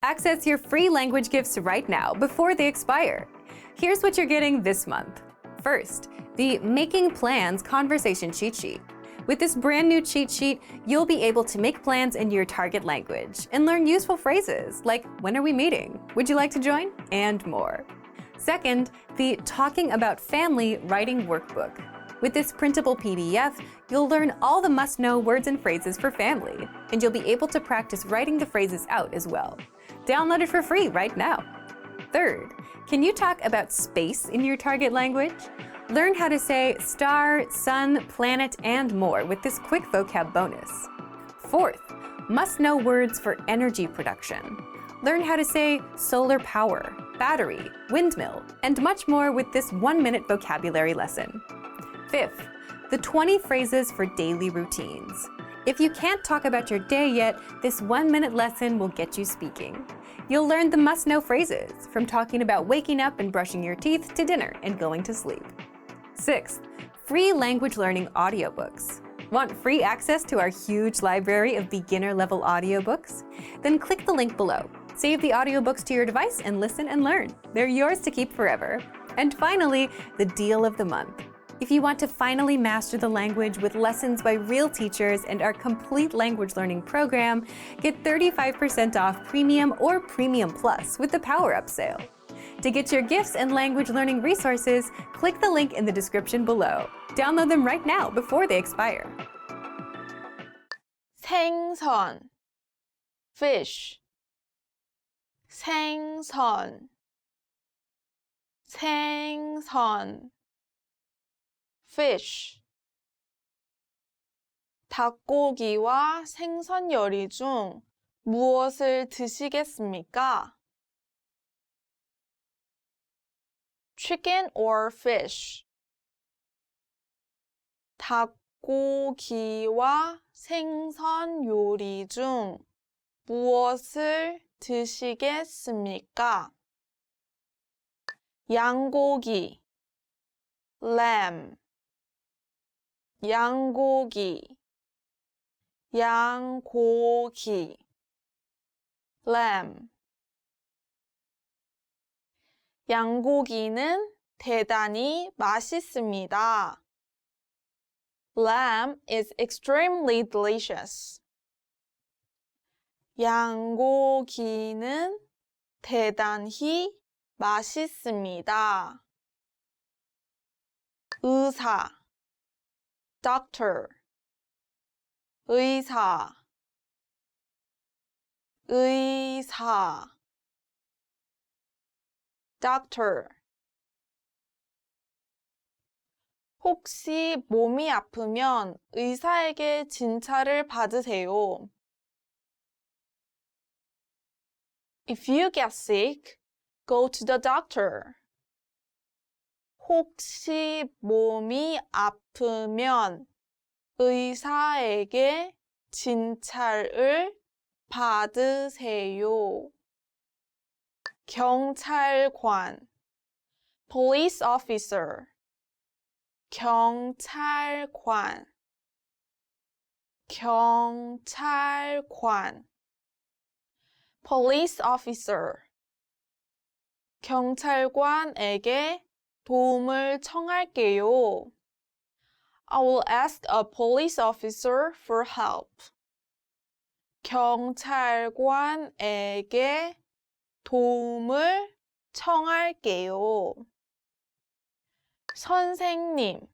Access your free language gifts right now before they expire. Here's what you're getting this month. First, the Making Plans Conversation Cheat Sheet. With this brand new cheat sheet, you'll be able to make plans in your target language and learn useful phrases like, when are we meeting? Would you like to join? And more. Second, the Talking About Family Writing Workbook. With this printable PDF, you'll learn all the must-know words and phrases for family, and you'll be able to practice writing the phrases out as well. Download it for free right now. Third, can you talk about space in your target language? Learn how to say star, sun, planet, and more with this quick vocab bonus. Fourth, must-know words for energy production. Learn how to say solar power, battery, windmill, and much more with this 1-minute vocabulary lesson. Fifth, the 20 phrases for daily routines. If you can't talk about your day yet, this 1-minute lesson will get you speaking. You'll learn the must-know phrases, from talking about waking up and brushing your teeth to dinner and going to sleep. Sixth, free language learning audiobooks. Want free access to our huge library of beginner-level audiobooks? Then click the link below. Save the audiobooks to your device and listen and learn. They're yours to keep forever. And finally, the deal of the month. If you want to finally master the language with lessons by real teachers and our complete language learning program, get 35% off Premium or Premium Plus with the Power Up sale. To get your gifts and language learning resources, click the link in the description below. Download them right now before they expire. 생선, fish. 생선, 생선, fish. 닭고기와 생선 요리 중 무엇을 드시겠습니까? Chicken or fish? 닭고기와 생선 요리 중 무엇을 드시겠습니까? 양고기, lamb. 양고기, 양고기, lamb. 양고기는 대단히 맛있습니다. Lamb is extremely delicious. 양고기는 대단히 맛있습니다. 의사, doctor. 의사, 의사, doctor. 혹시 몸이 아프면 의사에게 진찰을 받으세요. If you get sick, go to the doctor. 혹시 몸이 아프면 의사에게 진찰을 받으세요. 경찰관, police officer. 경찰관, 경찰관, police officer. 경찰관에게 도움을 청할게요. I will ask a police officer for help. 경찰관에게 도움을 청할게요. 선생님,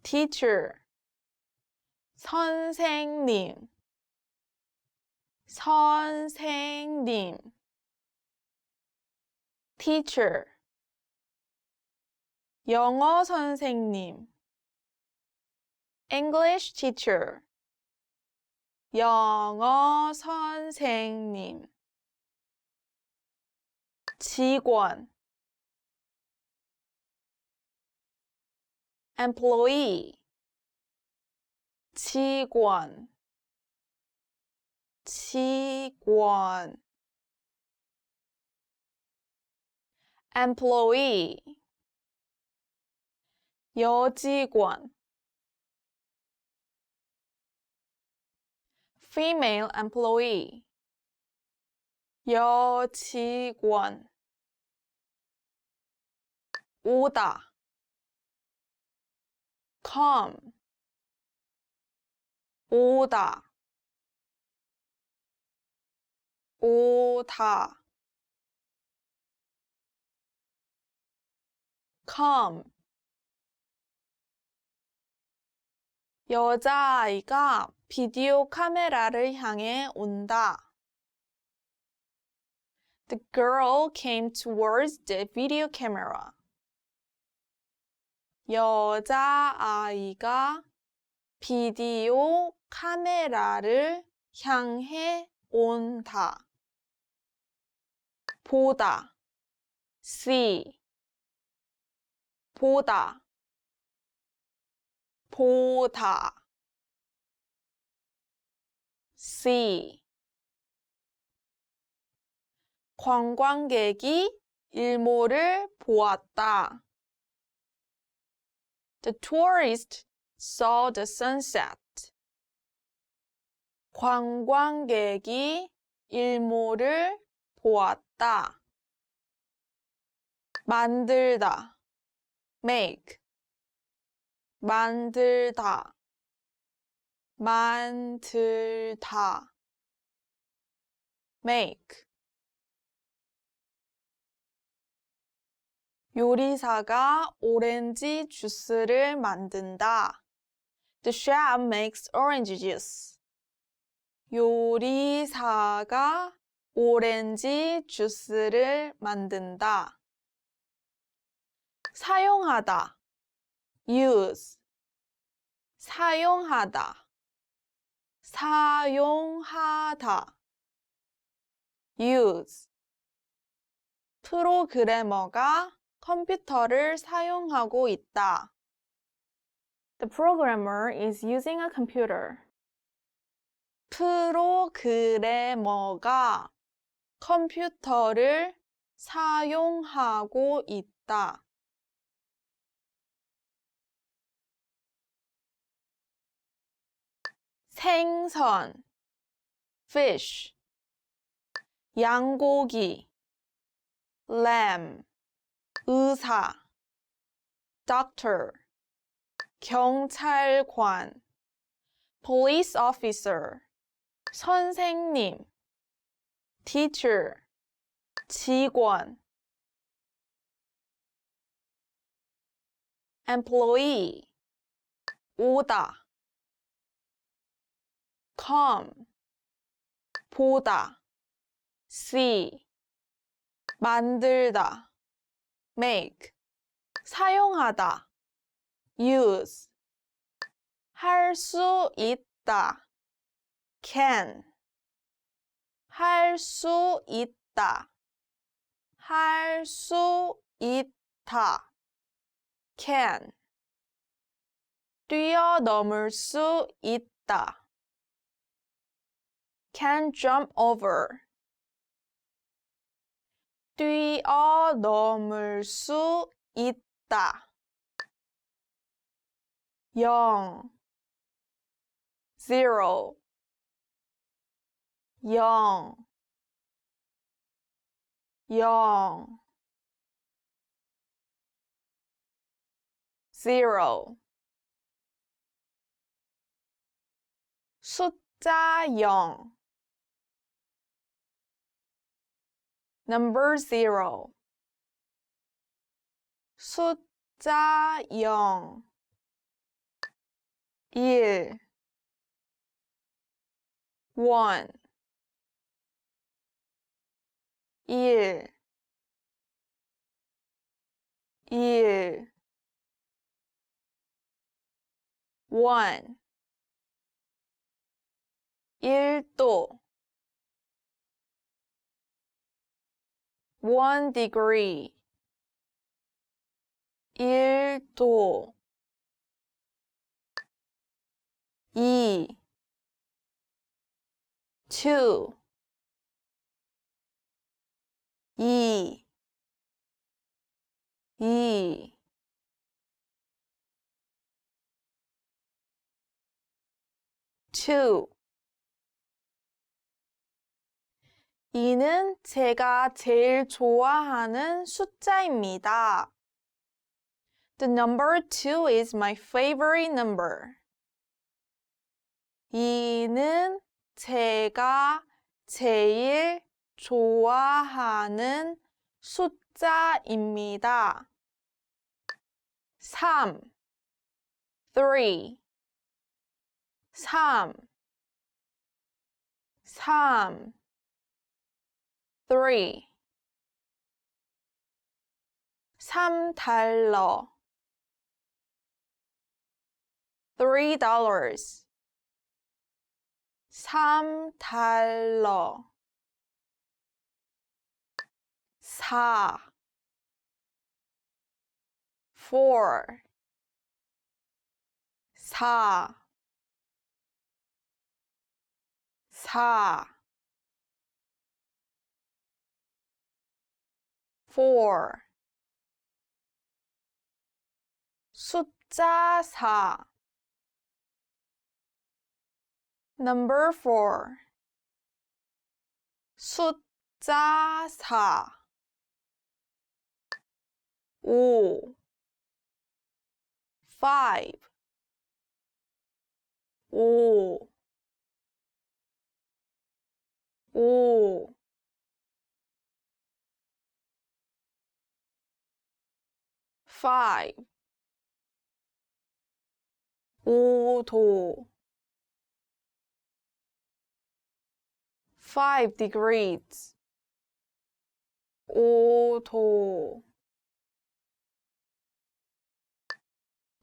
teacher. 선생님, 선생님, teacher. 영어 선생님, English teacher. 영어 선생님. 직원, employee. 직원, 직원. employee. 여직원, female employee. 여직원 오다 come 오다 오다 come 여자아이가 비디오 카메라를 향해 온다. The girl came towards the video camera. 여자아이가 비디오 카메라를 향해 온다. 보다 see 보다 보다 see 관광객이 일몰을 보았다. The tourist saw the sunset. 관광객이 일몰을 보았다. 만들다 make 만들다 만들다 make 요리사가 오렌지 주스를 만든다. The chef makes orange juice. 요리사가 오렌지 주스를 만든다. 사용하다 use 사용하다 사용하다 use 프로그래머가 컴퓨터를 사용하고 있다. The programmer is using a computer. 프로그래머가 컴퓨터를 사용하고 있다. 생선 fish 양고기 lamb 의사 doctor 경찰관 police officer 선생님 teacher 직원 employee 오다 come 보다 see 만들다 make 사용하다 use 할 수 있다 can 할 수 있다 할 수 있다 can 뛰어넘을 수 있다 can jump over 뛰어넘을 수 있다. 0 0 0 0 0 숫자 0 Number 0 숫자 0 1 1 1 1 1 1도 1 degree 1도 2 2 2 2 2 2는 제가 제일 좋아하는 숫자입니다. The number 2 is my favorite number. 2는 제가 제일 좋아하는 숫자입니다. 3. 3. 3. 3. 3. $3. $3. $3. 4. 4. 4. 4. 4. 숫자 4. Number 4. 숫자 4. 5. 5. 5. 5. 5. 5도. 5 degrees. 5도.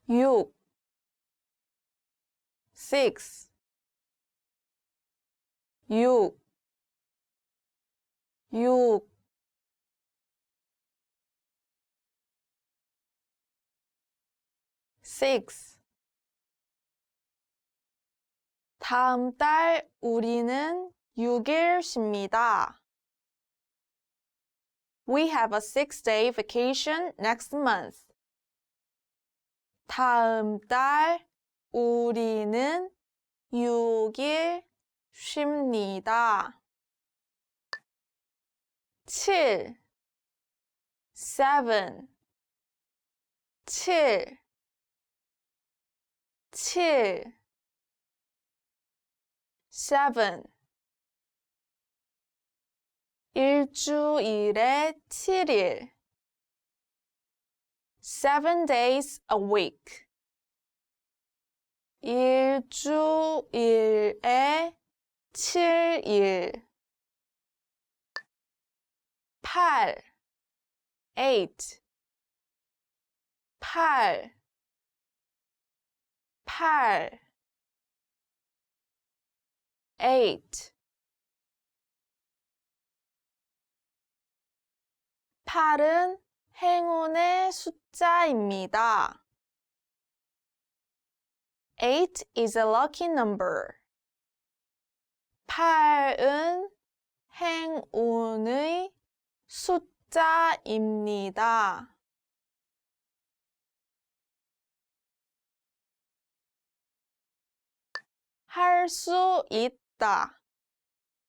6. 6. 6. 6. 6. 다음 달 우리는 6일 쉽니다. We have a 6-day vacation next month. 다음 달 우리는 6일 쉽니다. 7. 7. 7. 7. 7. 일주일에 7일. 7 days a week. 일주일에 7일. 8. 8. 8. 8. 8. 8은 행운의 숫자입니다. 8 is a lucky number. 8은 행운의 숫자입니다. 할 수 있다.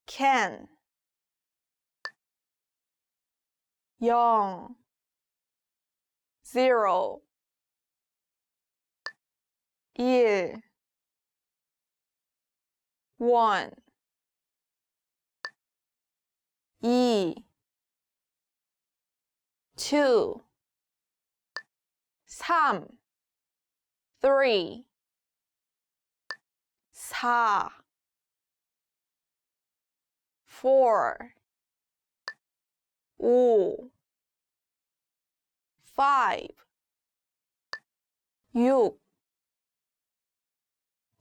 can. 0. 0. 1. 1. 2. 2. 3. 3. 4. 4. 5. 5.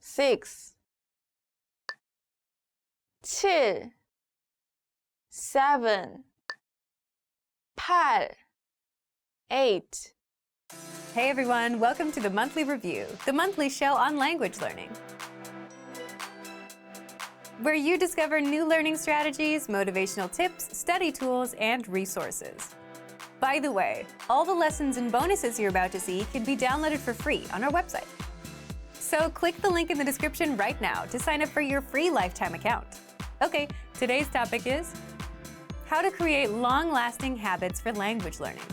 6. 6. 7. 7. 8. 8. Hey everyone, welcome to the Monthly Review, the monthly show on language learning, where you discover new learning strategies, motivational tips, study tools, and resources. By the way, all the lessons and bonuses you're about to see can be downloaded for free on our website. So click the link in the description right now to sign up for your free lifetime account. Okay, today's topic is How to create long-lasting habits for language learning.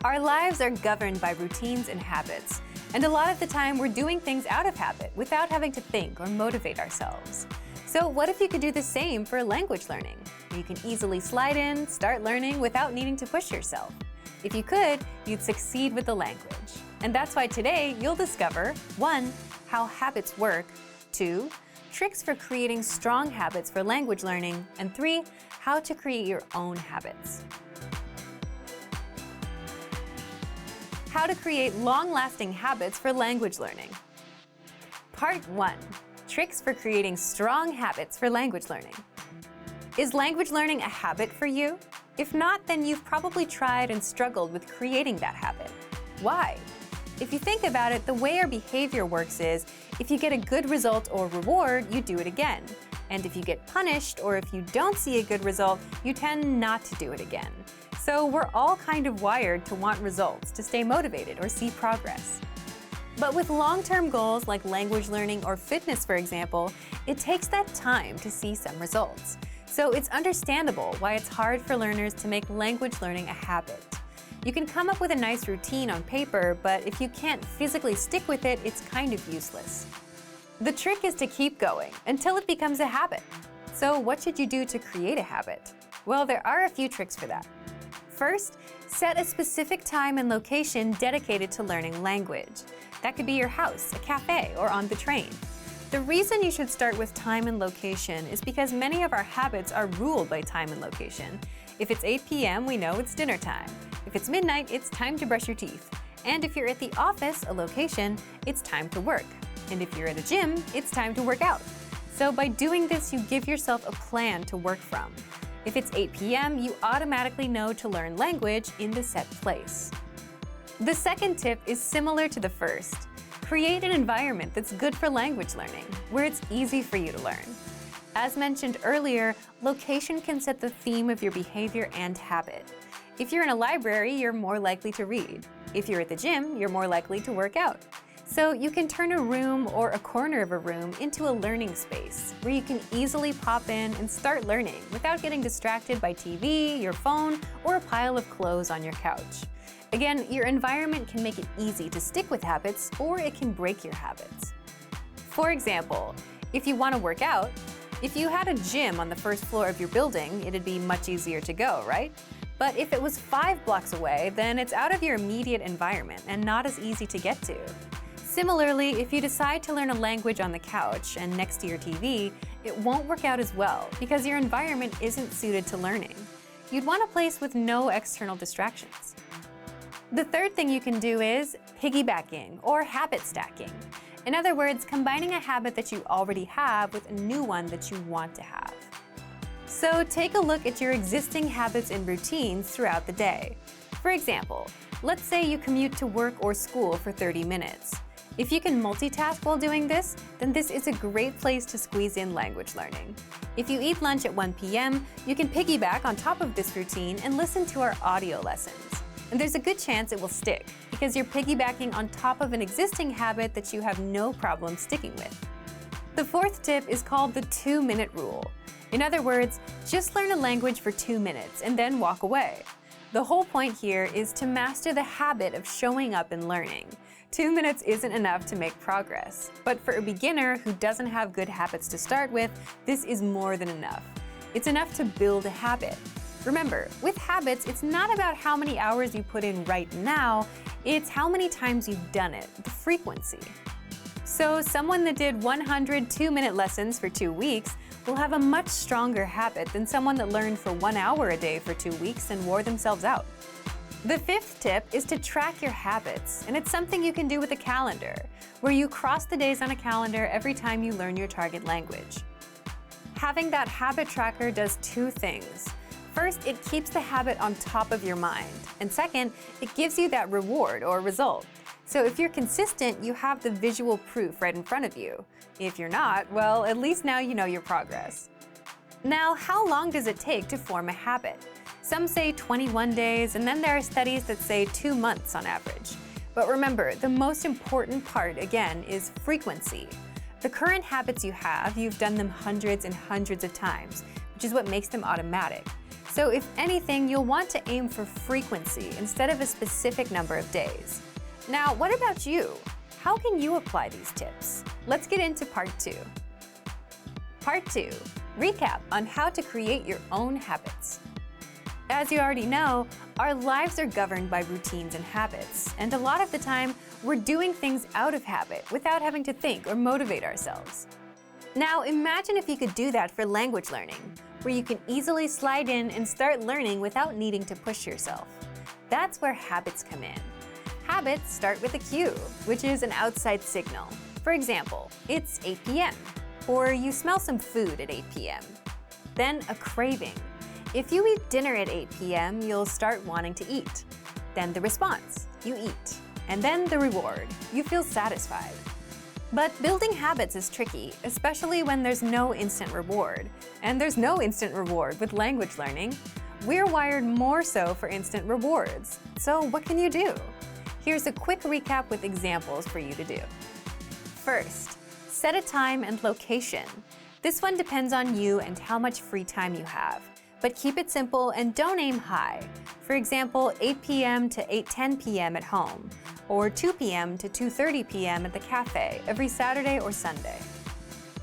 Our lives are governed by routines and habits, and a lot of the time we're doing things out of habit without having to think or motivate ourselves. So what if you could do the same for language learning? You can easily slide in, start learning without needing to push yourself. If you could, you'd succeed with the language. And that's why today you'll discover 1. How habits work, 2. Tricks for creating strong habits for language learning, and 3. How to create your own habits. How to create long-lasting habits for language learning. Part 1. Tricks for creating strong habits for language learning. Is language learning a habit for you? If not, then you've probably tried and struggled with creating that habit. Why? If you think about it, the way our behavior works is, if you get a good result or reward, you do it again. And if you get punished or if you don't see a good result, you tend not to do it again. So we're all kind of wired to want results, to stay motivated or see progress. But with long-term goals like language learning or fitness, for example, it takes that time to see some results. So it's understandable why it's hard for learners to make language learning a habit. You can come up with a nice routine on paper, but if you can't physically stick with it, it's kind of useless. The trick is to keep going until it becomes a habit. So what should you do to create a habit? Well, there are a few tricks for that. First, set a specific time and location dedicated to learning language. That could be your house, a cafe, or on the train. The reason you should start with time and location is because many of our habits are ruled by time and location. If it's 8 p.m., we know it's dinner time. If it's midnight, it's time to brush your teeth. And if you're at the office, a location, it's time to work. And if you're at a gym, it's time to work out. So by doing this, you give yourself a plan to work from. If it's 8 p.m., you automatically know to learn language in the set place. The second tip is similar to the first. Create an environment that's good for language learning, where it's easy for you to learn. As mentioned earlier, location can set the theme of your behavior and habit. If you're in a library, you're more likely to read. If you're at the gym, you're more likely to work out. So you can turn a room or a corner of a room into a learning space where you can easily pop in and start learning without getting distracted by TV, your phone, or a pile of clothes on your couch. Again, your environment can make it easy to stick with habits, or it can break your habits. For example, if you want to work out, if you had a gym on the first floor of your building, it'd be much easier to go, right? But if it was 5 blocks away, then it's out of your immediate environment and not as easy to get to. Similarly, if you decide to learn a language on the couch and next to your TV, it won't work out as well because your environment isn't suited to learning. You'd want a place with no external distractions. The third thing you can do is piggybacking or habit stacking. In other words, combining a habit that you already have with a new one that you want to have. So take a look at your existing habits and routines throughout the day. For example, let's say you commute to work or school for 30 minutes. If you can multitask while doing this, then this is a great place to squeeze in language learning. If you eat lunch at 1 p.m., you can piggyback on top of this routine and listen to our audio lessons. And there's a good chance it will stick because you're piggybacking on top of an existing habit that you have no problem sticking with. The fourth tip is called the 2-minute rule. In other words, just learn a language for 2 minutes and then walk away. The whole point here is to master the habit of showing up and learning. 2 minutes isn't enough to make progress, but for a beginner who doesn't have good habits to start with, this is more than enough. It's enough to build a habit. Remember, with habits, it's not about how many hours you put in right now, it's how many times you've done it, the frequency. So someone that did 100 2-minute lessons for 2 weeks will have a much stronger habit than someone that learned for 1 hour a day for 2 weeks and wore themselves out. The fifth tip is to track your habits, and it's something you can do with a calendar, where you cross the days on a calendar every time you learn your target language. Having that habit tracker does 2 things. First, it keeps the habit on top of your mind, and second, it gives you that reward or result. So if you're consistent, you have the visual proof right in front of you. If you're not, well, at least now you know your progress. Now, how long does it take to form a habit? Some say 21 days, and then there are studies that say 2 months on average. But remember, the most important part, again, is frequency. The current habits you have, you've done them hundreds and hundreds of times, which is what makes them automatic. So if anything, you'll want to aim for frequency instead of a specific number of days. Now, what about you? How can you apply these tips? Let's get into part 2. Part 2. Recap on how to create your own habits. As you already know, our lives are governed by routines and habits, and a lot of the time, we're doing things out of habit without having to think or motivate ourselves. Now, imagine if you could do that for language learning, where you can easily slide in and start learning without needing to push yourself. That's where habits come in. Habits start with a cue, which is an outside signal. For example, it's 8 p.m., or you smell some food at 8 p.m. Then a craving. If you eat dinner at 8 p.m., you'll start wanting to eat. Then the response, you eat. And then the reward, you feel satisfied. But building habits is tricky, especially when there's no instant reward. And there's no instant reward with language learning. We're wired more so for instant rewards. So what can you do? Here's a quick recap with examples for you to do. First, set a time and location. This one depends on you and how much free time you have. But keep it simple and don't aim high. For example, 8 p.m. to 8:10 p.m. at home, or 2 p.m. to 2:30 p.m. at the cafe every Saturday or Sunday.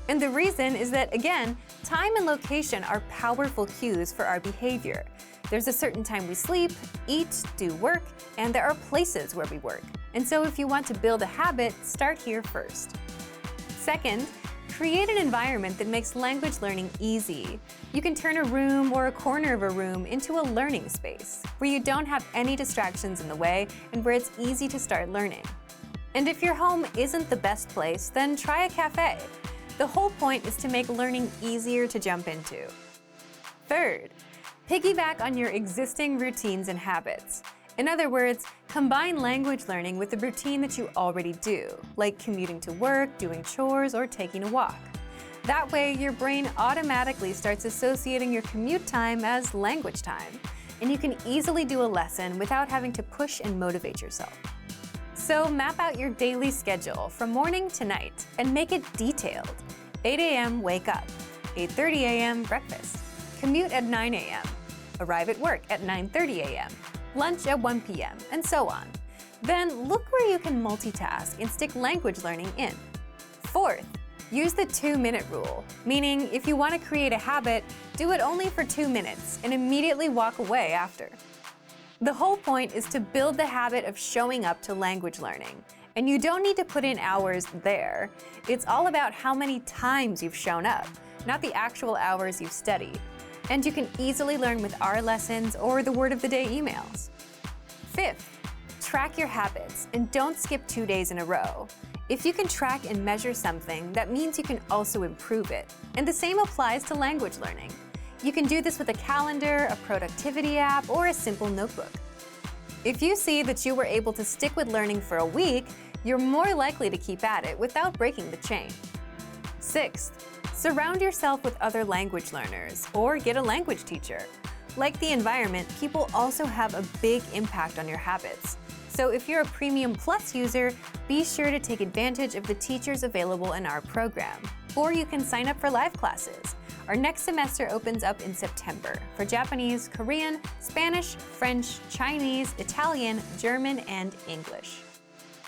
And the reason is that, again, time and location are powerful cues for our behavior. There's a certain time we sleep, eat, do work, and there are places where we work. And so if you want to build a habit, start here first. Second, create an environment that makes language learning easy. You can turn a room or a corner of a room into a learning space, where you don't have any distractions in the way and where it's easy to start learning. And if your home isn't the best place, then try a cafe. The whole point is to make learning easier to jump into. Third, piggyback on your existing routines and habits. In other words, combine language learning with the routine that you already do, like commuting to work, doing chores, or taking a walk. That way, your brain automatically starts associating your commute time as language time, and you can easily do a lesson without having to push and motivate yourself. So map out your daily schedule from morning to night and make it detailed. 8 a.m. wake up, 8:30 a.m. breakfast, commute at 9 a.m., arrive at work at 9:30 a.m., lunch at 1 p.m., and so on. Then look where you can multitask and stick language learning in. Fourth, use the 2-minute rule, meaning if you want to create a habit, do it only for 2 minutes and immediately walk away after. The whole point is to build the habit of showing up to language learning, and you don't need to put in hours there. It's all about how many times you've shown up, not the actual hours you've studied. And you can easily learn with our lessons or the word of the day emails. Fifth, track your habits and don't skip 2 days in a row. If you can track and measure something, that means you can also improve it. And the same applies to language learning. You can do this with a calendar, a productivity app, or a simple notebook. If you see that you were able to stick with learning for a week, you're more likely to keep at it without breaking the chain. Sixth, surround yourself with other language learners or get a language teacher. Like the environment, people also have a big impact on your habits. So if you're a Premium Plus user, be sure to take advantage of the teachers available in our program. Or you can sign up for live classes. Our next semester opens up in September for Japanese, Korean, Spanish, French, Chinese, Italian, German, and English.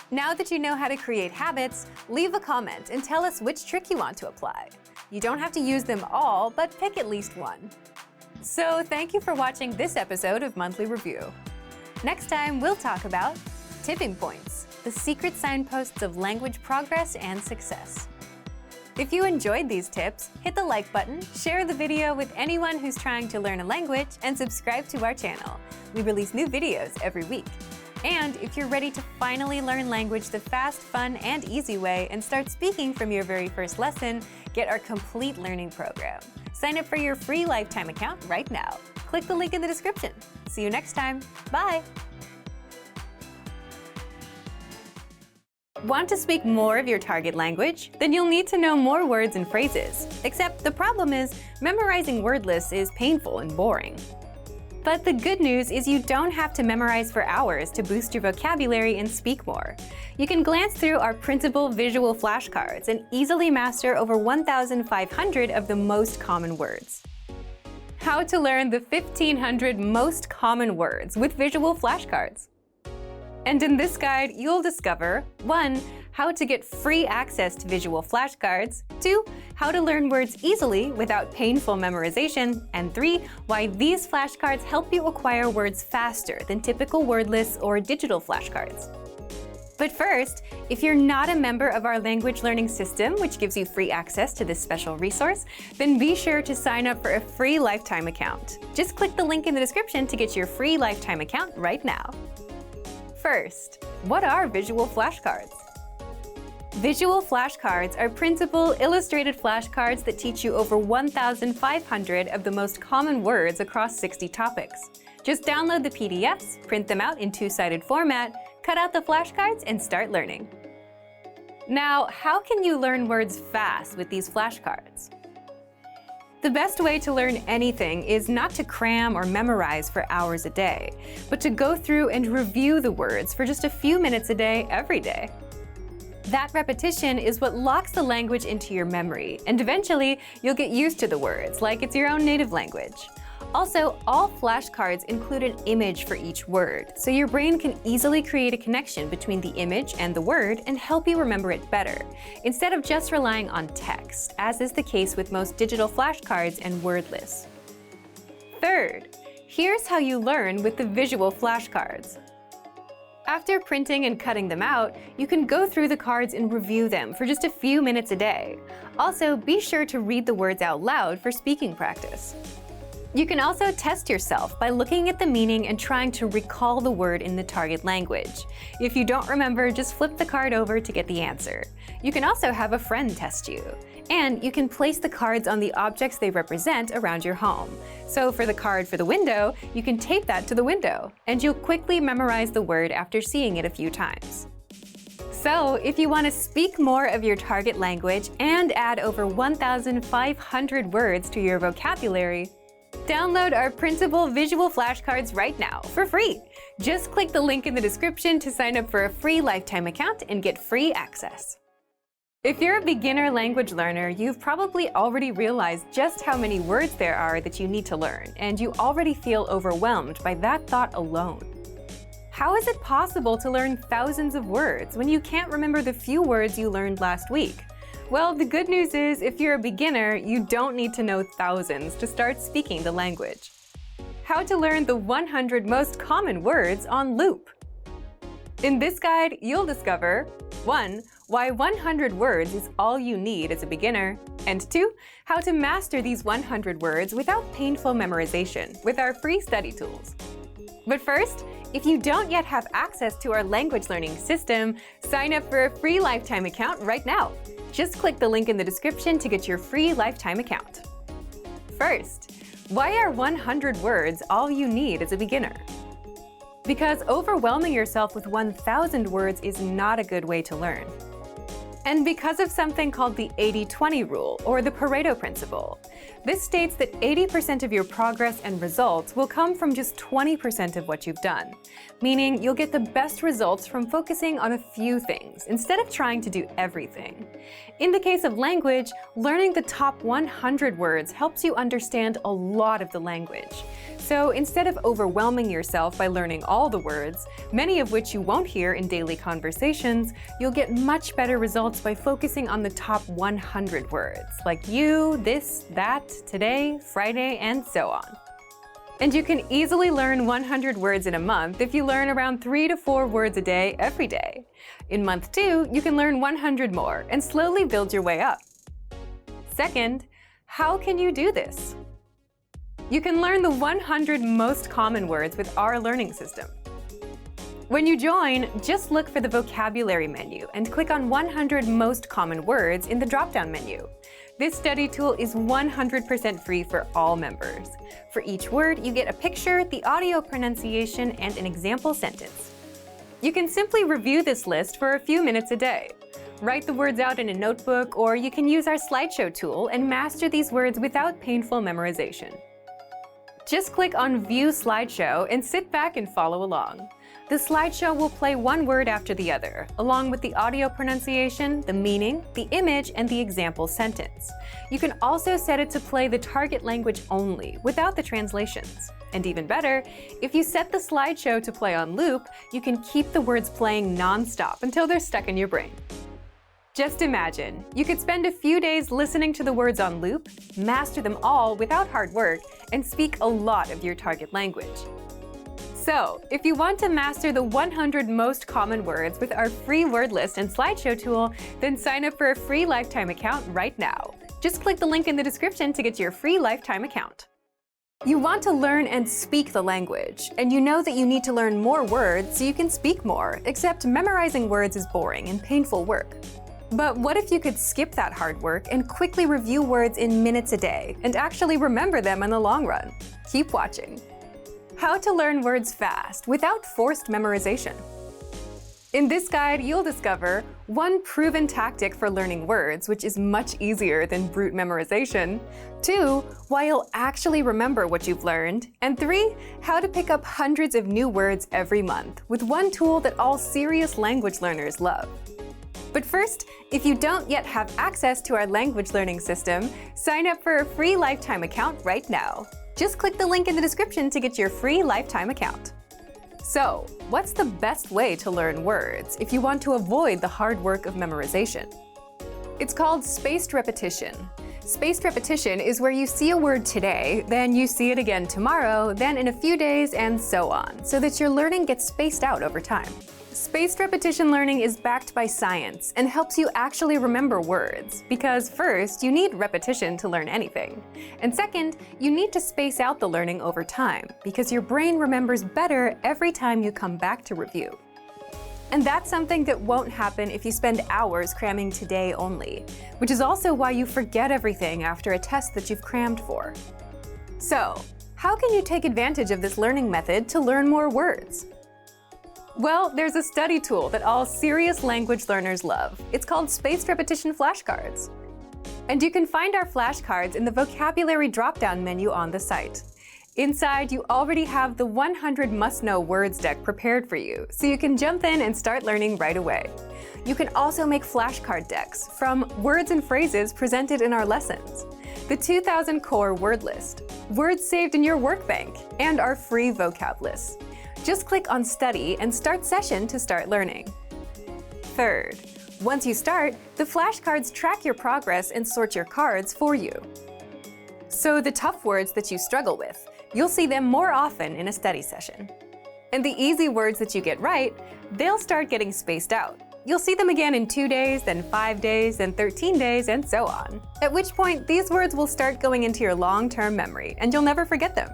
Now that you know how to create habits, leave a comment and tell us which trick you want to apply. You don't have to use them all, but pick at least one. So thank you for watching this episode of Monthly Review. Next time, we'll talk about tipping points, the secret signposts of language progress and success. If you enjoyed these tips, hit the like button, share the video with anyone who's trying to learn a language, and subscribe to our channel. We release new videos every week. And if you're ready to finally learn language the fast, fun, and easy way and start speaking from your very first lesson, get our complete learning program. Sign up for your free lifetime account right now. Click the link in the description. See you next time. Bye! Want to speak more of your target language? Then you'll need to know more words and phrases. Except the problem is, memorizing word lists is painful and boring. But the good news is you don't have to memorize for hours to boost your vocabulary and speak more. You can glance through our printable visual flashcards and easily master over 1,500 of the most common words. how to learn the 1,500 most common words with visual flashcards. And in this guide, you'll discover 1. How to get free access to visual flashcards, 2. How to learn words easily without painful memorization, and 3. Why these flashcards help you acquire words faster than typical word lists or digital flashcards. But first, if you're not a member of our language learning system, which gives you free access to this special resource, then be sure to sign up for a free lifetime account. Just click the link in the description to get your free lifetime account right now. First, what are visual flashcards? Visual flashcards are printable, illustrated flashcards that teach you over 1,500 of the most common words across 60 topics. Just download the PDFs, print them out in two-sided format, cut out the flashcards, and start learning. Now, how can you learn words fast with these flashcards? The best way to learn anything is not to cram or memorize for hours a day, but to go through and review the words for just a few minutes a day, every day. That repetition is what locks the language into your memory, and eventually you'll get used to the words like it's your own native language. Also, all flashcards include an image for each word, so your brain can easily create a connection between the image and the word and help you remember it better, instead of just relying on text, as is the case with most digital flashcards and word lists. Third, here's how you learn with the visual flashcards. After printing and cutting them out, you can go through the cards and review them for just a few minutes a day. Also, be sure to read the words out loud for speaking practice. You can also test yourself by looking at the meaning and trying to recall the word in the target language. If you don't remember, just flip the card over to get the answer. You can also have a friend test you. And you can place the cards on the objects they represent around your home. So for the card for the window, you can tape that to the window, and you'll quickly memorize the word after seeing it a few times. So if you want to speak more of your target language and add over 1,500 words to your vocabulary, download our printable visual flashcards right now for free. Just click the link in the description to sign up for a free lifetime account and get free access. If you're a beginner language learner, you've probably already realized just how many words there are that you need to learn, and you already feel overwhelmed by that thought alone. How is it possible to learn thousands of words when you can't remember the few words you learned last week? Well, the good news is, if you're a beginner, you don't need to know thousands to start speaking the language. How to learn the 100 most common words on loop. In this guide, you'll discover 1. Why 100 words is all you need as a beginner, and 2. How to master these 100 words without painful memorization with our free study tools. But first, if you don't yet have access to our language learning system, sign up for a free lifetime account right now. Just click the link in the description to get your free lifetime account. First, why are 100 words all you need as a beginner? Because overwhelming yourself with 1,000 words is not a good way to learn. And because of something called the 80-20 rule, or the Pareto principle. This states that 80% of your progress and results will come from just 20% of what you've done, meaning you'll get the best results from focusing on a few things instead of trying to do everything. In the case of language, learning the top 100 words helps you understand a lot of the language. So instead of overwhelming yourself by learning all the words, many of which you won't hear in daily conversations, you'll get much better results by focusing on the top 100 words, like you, this, that, today, Friday, and so on. And you can easily learn 100 words in a month if you learn around 3 to 4 words a day every day. In month 2, you can learn 100 more and slowly build your way up. Second, how can you do this? You can learn the 100 most common words with our learning system. When you join, just look for the vocabulary menu and click on 100 most common words in the drop-down menu. This study tool is 100% free for all members. For each word, you get a picture, the audio pronunciation, and an example sentence. You can simply review this list for a few minutes a day. Write the words out in a notebook, or you can use our slideshow tool and master these words without painful memorization. Just click on View Slideshow and sit back and follow along. The slideshow will play one word after the other, along with the audio pronunciation, the meaning, the image, and the example sentence. You can also set it to play the target language only, without the translations. And even better, if you set the slideshow to play on loop, you can keep the words playing non-stop until they're stuck in your brain. Just imagine, you could spend a few days listening to the words on loop, master them all without hard work, and speak a lot of your target language. So, if you want to master the 100 most common words with our free word list and slideshow tool, then sign up for a free lifetime account right now. Just click the link in the description to get your free lifetime account. You want to learn and speak the language, and you know that you need to learn more words so you can speak more, except memorizing words is boring and painful work. But what if you could skip that hard work and quickly review words in minutes a day and actually remember them in the long run? Keep watching. How to learn words fast without forced memorization. In this guide, you'll discover one proven tactic for learning words, which is much easier than brute memorization, 2, why you'll actually remember what you've learned, and 3, how to pick up hundreds of new words every month with one tool that all serious language learners love. But first, if you don't yet have access to our language learning system, sign up for a free lifetime account right now. Just click the link in the description to get your free lifetime account. So, what's the best way to learn words if you want to avoid the hard work of memorization? It's called spaced repetition. Spaced repetition is where you see a word today, then you see it again tomorrow, then in a few days, and so on, so that your learning gets spaced out over time. Spaced repetition learning is backed by science and helps you actually remember words, because first, you need repetition to learn anything. And second, you need to space out the learning over time, because your brain remembers better every time you come back to review. And that's something that won't happen if you spend hours cramming today only, which is also why you forget everything after a test that you've crammed for. So, how can you take advantage of this learning method to learn more words? Well, there's a study tool that all serious language learners love. It's called Spaced Repetition Flashcards. And you can find our flashcards in the vocabulary drop-down menu on the site. Inside, you already have the 100 must-know words deck prepared for you, so you can jump in and start learning right away. You can also make flashcard decks from words and phrases presented in our lessons, the 2000 core word list, words saved in your workbank, and our free vocab list. Just click on Study and Start Session to start learning. Third, once you start, the flashcards track your progress and sort your cards for you. So the tough words that you struggle with, you'll see them more often in a study session. And the easy words that you get right, they'll start getting spaced out. You'll see them again in 2 days, then 5 days, then 13 days, and so on. At which point, these words will start going into your long-term memory, and you'll never forget them.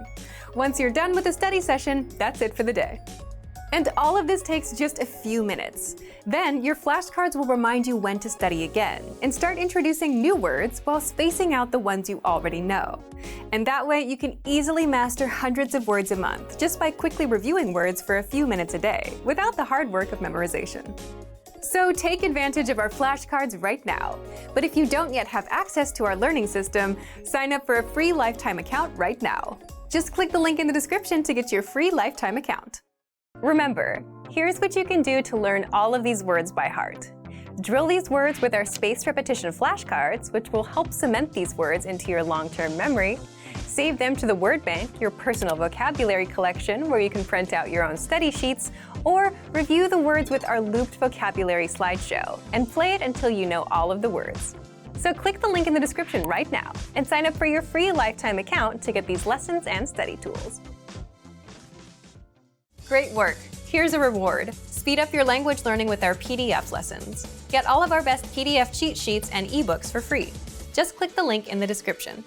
Once you're done with the study session, that's it for the day. And all of this takes just a few minutes. Then your flashcards will remind you when to study again and start introducing new words while spacing out the ones you already know. And that way you can easily master hundreds of words a month just by quickly reviewing words for a few minutes a day without the hard work of memorization. So take advantage of our flashcards right now. But if you don't yet have access to our learning system, sign up for a free lifetime account right now. Just click the link in the description to get your free lifetime account. Remember, here's what you can do to learn all of these words by heart. Drill these words with our spaced repetition flashcards, which will help cement these words into your long-term memory. Save them to the word bank, your personal vocabulary collection, where you can print out your own study sheets, or review the words with our looped vocabulary slideshow, and play it until you know all of the words. So click the link in the description right now and sign up for your free lifetime account to get these lessons and study tools. Great work! Here's a reward. Speed up your language learning with our PDF lessons. Get all of our best PDF cheat sheets and ebooks for free. Just click the link in the description.